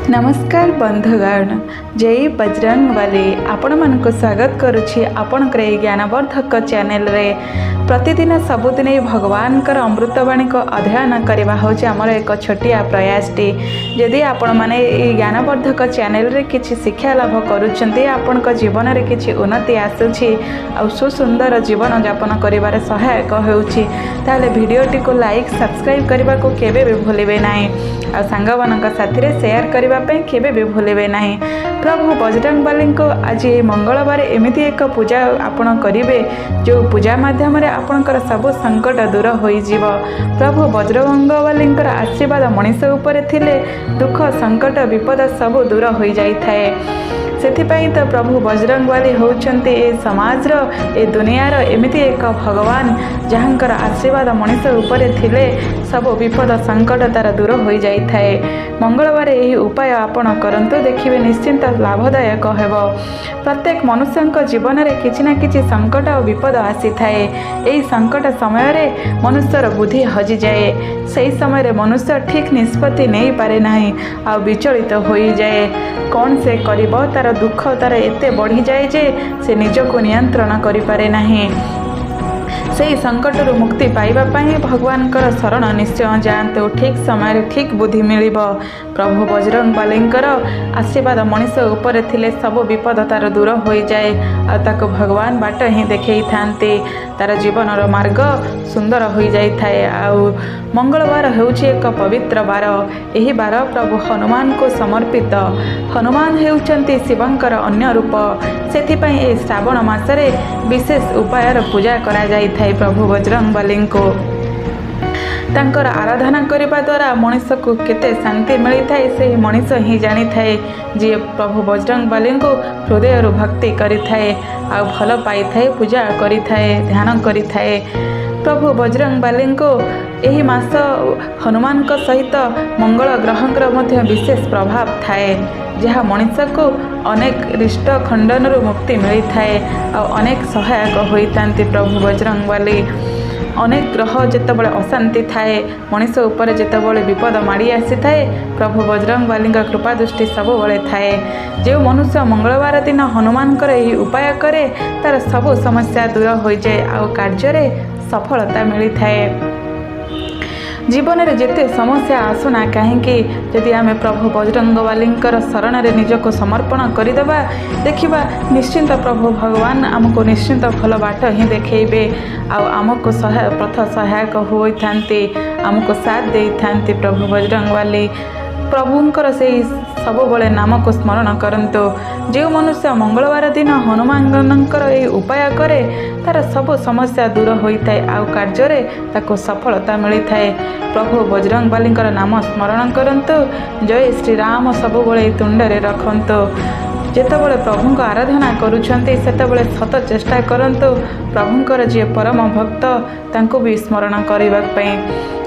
नमस्कार बंधुगण, जय बजरंगबली। आपण मन को स्वागत करुछि आपणकर ज्ञानवर्धक चैनल रे। प्रतिदिन सबुदिन भगवान कर अमृतवाणी को अध्ययन करवा हूँ आमर एक छोटिया प्रयासटी। जदि आपण मैंने ज्ञानवर्धक चैनल रे किछि शिक्षा लाभ करुछंती, आपण को जीवन रे किछि उन्नति आसुछि आ सुसुंदर जीवन यापन करिवार सहायक होउछि, ताले भिडियोटी को लाइक सब्सक्राइब करबा को केबे भी भूलिबे नाही आ सांगवानक साथी शेयर करने केबे भी भूलिबे नाही। प्रभु बजरंगबली को आज मंगलवार एमिति एक पूजा आपण करिवे जो पूजा माध्यम रे आपणकर सब संकट दूर होई जीव। प्रभु बजरंगबली आशीर्वाद मनीष उपरे थिले दुख संकट विपद सब दूर होई जाई थाए। सेथिपाई तो प्रभु बजरंगबली होउछंती ए समाज रो ए दुनियार एमिति एक भगवान जहाँकर आशीर्वाद मनीष उपरे थिले सब विपद संकट तार दूर होई जाई थाए। मंगलवार यही उपाय आपण करंतु, देखिबे निश्चिंत लाभदायक हेबो। प्रत्येक मनुष्यंक जीवन में किछि ना किछि संकट और विपद आसी थाए। एही संकट समय रे मनुष्यर बुद्धि हजि जाए। सही समय रे मनुष्य ठीक निष्पत्ति नहीं पारे नाही आ विचलित होई जाए। कौन से करिबो तार दुख तार एते बढ़ी जाए जे से निजको नियंत्रण करि पारे नाही। से संकट मुक्ति पाइबा पाई भगवान कर शरण निश्चय जातु, ठीक समय ठीक बुद्धि मिलिब। प्रभु बजरंगबली आशीर्वाद मनीष उपरे थिले सब विपद तार दूर हो जाए आ ताको भगवान बाट ही देखई थांती। तार जीवन मार्ग सुंदर हो जाई थाए। आउ मंगलवार हेउछि एक पवित्र बार। एही बार प्रभु हनुमान को समर्पित। हनुमान हेउछंती शिवंकर अन्य रूप। सेथिपाई ए श्रावण मासरे विशेष उपायर पूजा करा जाई थाए। प्रभु बजरंगबली को तांकर आराधना करने द्वारा मनीष को केते शांति मिली थाए से मनीष ही जानी थाए। जी प्रभु बजरंगबली को हृदय भक्ति करि थाए आ भल पाई थाए, पूजा करि थाए, ध्यान करि थाए। प्रभु बजरंगबली को एही मास हनुमान को सहित मंगल ग्रहंकर मध्य विशेष प्रभाव थाए, जहाँ मनीष को अनेक रिष्ट खंडन मुक्ति मिली थाए और अनेक सहायक होइतांती। प्रभु बजरंगबली अनेक ग्रह जेतेबेले अशांति थाए, मनीष उपर जेतेबेले विपद माड़ी आसी थाए, प्रभु बजरंगबली कृपा दृष्टि सबुबले थाए। जो मनुष्य मंगलवार दिन हनुमान यही उपाय करे तार सब समस्या दूर हो जाए आ कार्य रे सफलता मिली थाए। जीवन में जिते समस्या आसुना कहीं जदि आम प्रभु बजरंगबली शरण में निजको समर्पण करदेबा, देखिबा निश्चिंत प्रभु भगवान आमको निश्चिंत भल बाट ही देखेबे आमको पथ सहायक होइथांती, आमको साथ दे थांती। प्रभु बजरंगबली प्रभुंकर से सब बड़े नाम को स्मरण करंतु। जो मनुष्य मंगलवार दिन हनुमान ये उपाय करे तार सब समस्या दूर होता है आ कार्य रे ताको सफलता मिली थाए। प्रभु बजरंगबली नाम स्मरण करंतु। जय श्री राम सब बड़े तुंडरे रखंतु। जेतेबेले प्रभु को आराधना करुछंती सेतेबेले सत चेष्टा करंतु प्रभुंकर जी परम भक्त तांको भी स्मरण करबा पई।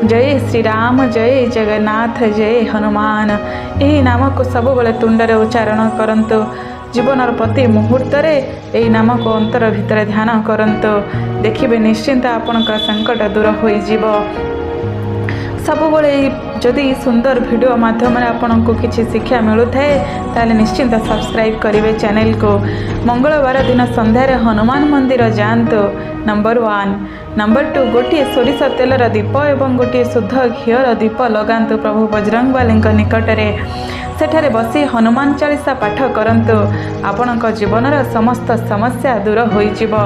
जय श्री राम, जय जगन्नाथ, जय हनुमान यही नाम को सब बड़े तुंडरे उच्चारण करंतु। जीवन प्रति मुहूर्त यही नाम को अंतर भितर ध्यान करंतु। देखिबे निश्चिंत आपन का संकट दूर होई जीवो। सबुबले जदि सुंदर वीडियो माध्यम आपन को किसी शिक्षा मिलू थाए ताले निश्चिंत सब्सक्राइब करेंगे चैनल को। मंगलवार दिन संध्यार हनुमान मंदिर जातु। नंबर 1। नंबर 2, गोटे सोरिष तेलर दीप एवं गोटे शुद्ध घीर दीप लगातु प्रभु बजरंगबली निकटरे। सेठारे बसी हनुमान चालीसा पाठ करंतु। आपणक जीवनर समस्त समस्या दूर होई जीवो।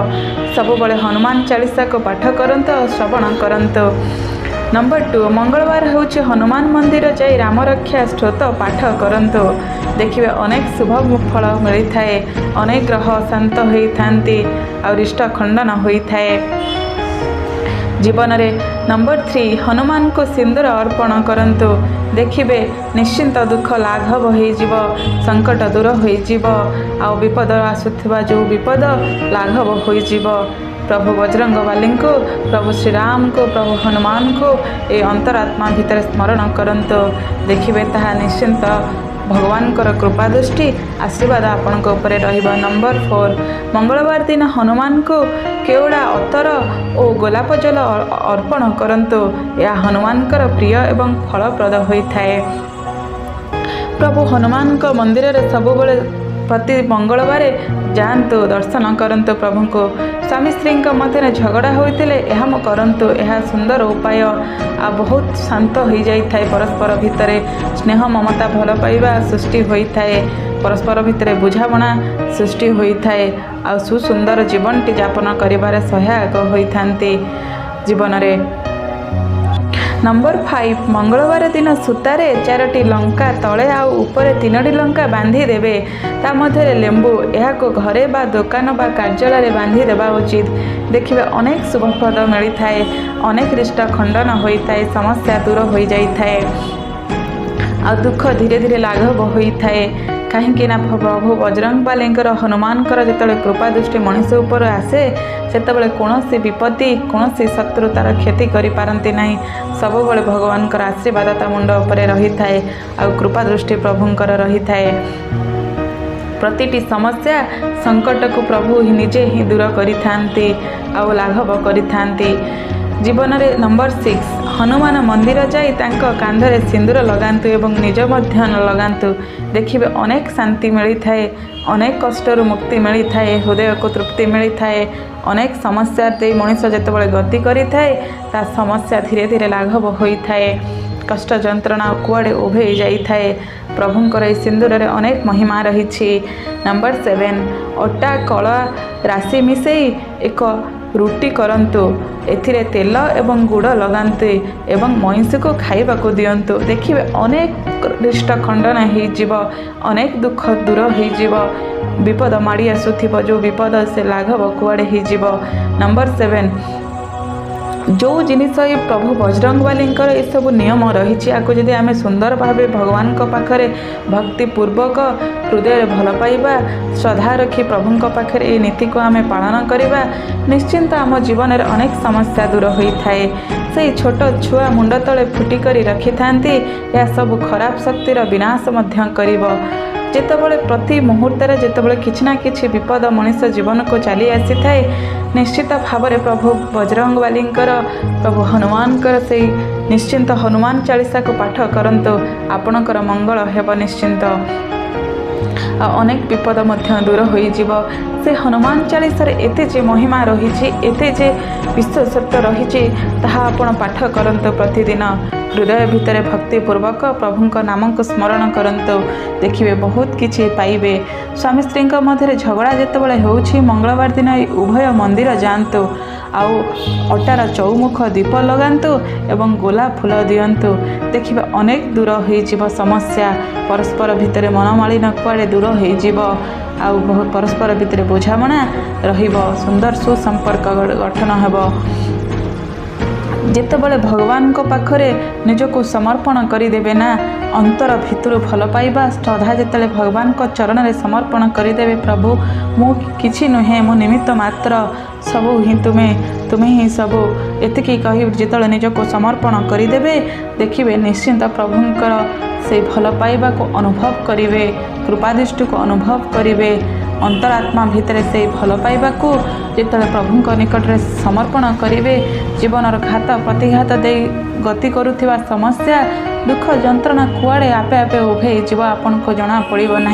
सबुबले हनुमान चालीसा को पाठ करंतु और श्रवण करंतु। नंबर 2, मंगलवार होउछि हनुमान मंदिर जाई राम रक्षा स्तोत्र पाठ करंतु। देखिबे अनेक शुभ फल मिली थाए, अनेक ग्रह शांत होई थांती और इष्ट खंडन होई थाए जीवन रे। नंबर 3, हनुमान को सिंदूर अर्पण करंतु। देखिबे निश्चिंत दुख लाघव हो जीवो, संकट दूर हो जीवो आ विपद आसुथिबा जो विपद लाघव हो जीवो। प्रभु बजरंगबली को, प्रभु श्री राम को, प्रभु हनुमान को ये अंतरात्मा भितर स्मरण करंतु। देखिबे ताहा निश्चिंत भगवान कृपा दृष्टि आशीर्वाद आपण को ऊपर रहिबा। नंबर 4, मंगलवार दिन हनुमान को केवड़ा अतर और गोलाप जल अर्पण करंतु। यह हनुमान प्रिय एवं फलप्रद होइथाए। प्रभु हनुमान मंदिर रे सबुबले प्रति मंगलवार जातु दर्शन करंतु प्रभु को। स्वामी स्त्री मध्य झगड़ा होते करंतु यह सुंदर उपाय आ बहुत शांत हो जाए परस्पर भितर स्नेह ममता भल पाइबा सृष्टि होता है परस्पर भितर बुझाणा सृष्टि होता है आ सुसुंदर जीवन टी यापन करिबारे सहायक होता जीवन रे। नंबर 5 मंगलवार दिन सूतारे 4टी लंका तले आउ ऊपर 3टी लंका बांधी देवे ता मध्य लेंबू यह घरे बा दुकान बा कार्यालय बांधी देवा उचित। देखिए अनेक शुभफल मिलता है अनेक रिष्ट खंडन होता है समस्या दूर हो जाता है आ दुख धीरे धीरे लाघव होता है कहीं प्रभु बजरंगबाली हनुमान जो कृपा दृष्टि मनीष उपर आसे से कौन विपत्ति कौन शत्रु तार क्षति करती ना सब भगवान आशीर्वाद ता मुंड उपर रही थाए आ कृपा दृष्टि प्रभुंकर रही थाए। प्रतिटी समस्या संकट को प्रभु ही निजे ही दूर करिथांती आ लाघव करिथांती जीवन रे। नंबर 6 हनुमान मंदिर जाई तांको कांधरे सिंदूर लगांतु एवं निज मध्य लगांतु। देखिए अनेक शांति मिलता है अनेक कष्टर मुक्ति मिलता है हृदय को तृप्ति मिलता है अनेक समस्या दे मनीष जितेबाला गति करिथाए ता समस्या धीरे धीरे लाघव होता है कष्ट जंत्रणा कुआड़े उभे जाए प्रभुंकर ए सिंदूर रे अनेक महिमा रही। नंबर 7 अटा कला राशि मिसई एक रुटी करंतु एथिरे तेल एवं गुड़ लगाते एवं महिष को खाइबा को दियंतु। देखिए अनेक रिष्ट खंडन हो अनेक दुख दूर हो विपद माड़ी आसुथिबो जो विपद से लाघव कुआड़े हो। नंबर 7 जो जिनिस ये प्रभु बजरंगबाली ये सब नियम रही आपको जदि आम सुंदर भाव भगवान पाखरे भक्तिपूर्वक हृदय भल पाइबा श्रद्धा रखी प्रभु पाखे ये नीति को आम पालन करवा निश्चिंत आम जीवन में अनेक समस्या दूर होता है। से छोट छुआ मुंड तले फुटिक रखि था यह सब खराब शक्तिर विनाश जितेबाला प्रति मुहूर्त जितेबाला किछि ना किछि विपद मनीष जीवन को चली आसी थाए निश्चित भाव में प्रभु बजरंगबाली प्रभु हनुमान से निश्चिंत हनुमान चालीसा को पाठ करंतु आपणकर मंगल हेब निश्चिंत अनेक विपद मध्य दूर हो से हनुमान चालीसा एते जे महिमा रही एते जे विशेषत्व रही आपण पाठ करंतु प्रतिदिन हृदय भितर भक्तिपूर्वक प्रभु नाम को स्मरण करंतु देखिए बहुत किछि पाइबे। स्वामी स्त्री मध्य झगड़ा जितेबाला होउछि मंगलवार दिन उभय मंदिर जातु आउ अटार चौमुख दीप लगातु एवं गोला फूल दियंतु। देखिए अनेक दूर हो समस्या परस्पर भितर मनमालिन कुआड़े दूर हो परस्पर भितर बुझामणा रहिबो सुंदर सुसंपर्क गठन हेबो। जितेबाला भगवान को पाखरे निजको समर्पण करदेवे ना अंतर भितर भल पाइबा श्रद्धा जिते भगवान को चरण में समर्पण करदेवे प्रभु मु किछि नुहे मो निमित्त मात्र सबू ही तुम्हें ही सबू एतिकी कही जिते निजको समर्पण करदेवे देखिए निश्चिंत प्रभुंकर से भल पाइबा को अनुभव करेंगे कृपादृष्टि को अनुभव करेंगे अंतरात्मा भितर से भल पाइबा को जिते प्रभु निकट में समर्पण करेंगे जीवन घात प्रतिघात दे गति करुवा समस्या दुख जंत्रणा कुआड़े आपे आपे उभे जीव आपन को जना पड़ो ना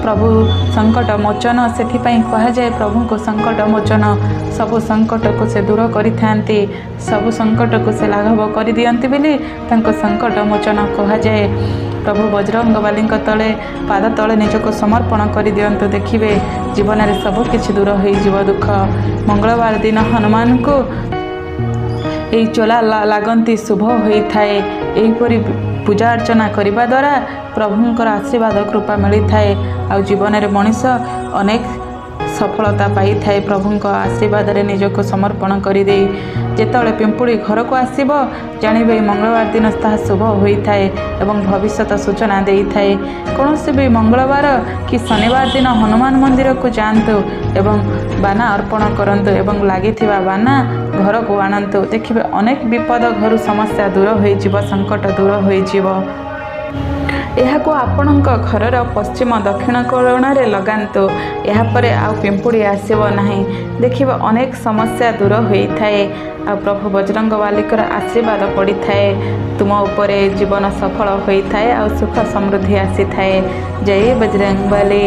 प्रभु संकट मोचन से कहुए प्रभु को संकट मोचन सबु संकट को से दूर करिथांती सबु संकट को से लाघव कर दियंती बोली तांको संकट मोचन कहुए। प्रभु बजरंगबाली तले पाद तले निजको समर्पण कर दियंतु देखिए जीवन में सब किछि दूर हो दुख। मंगलवार दिन हनुमान को यही चोला लागंती शुभ होता है यहीपरी पूजा अर्चना करने द्वारा प्रभुंकर आशीर्वाद कृपा मिलता है आ जीवन में मनीष अनेक सफलता पाई थाए प्रभुंक आशीर्वाद रे निजको समर्पण कर दे जेतले पिंपुड़ी घर को आसीब जानिबे मंगलवार दिन ताहा शुभ होता है एवं भविष्य सूचना दे थाए। कौन भी मंगलवार कि शनिवार दिन हनुमान मंदिर को जातु एवं बाना अर्पण करंतु एवं लगी बाना घर को आणतु देखिए अनेक विपद घर समस्या दूर हो संकट दूर हो। ଏହାକୁ ଆପଣଙ୍କ ଘରର ପଶ୍ଚିମ ଦକ୍ଷିଣ କୋଣରେ ଲଗାନ୍ତୁ। ଏହାପରେ ଆଉ ପିମ୍ପୁଡ଼ି ଆସିବ ନାହିଁ। ଦେଖିବ ଅନେକ ସମସ୍ୟା ଦୂର ହୋଇଥାଏ ଆଉ ପ୍ରଭୁ ବଜରଙ୍ଗବାଲିଙ୍କର ଆଶୀର୍ବାଦ ପଡ଼ିଥାଏ। ତୁମ ଉପରେ ଜୀବନ ସଫଳ ହୋଇଥାଏ ଆଉ ସୁଖ ସମୃଦ୍ଧି ଆସିଥାଏ। ଜୟ ବଜରଙ୍ଗବାଲି।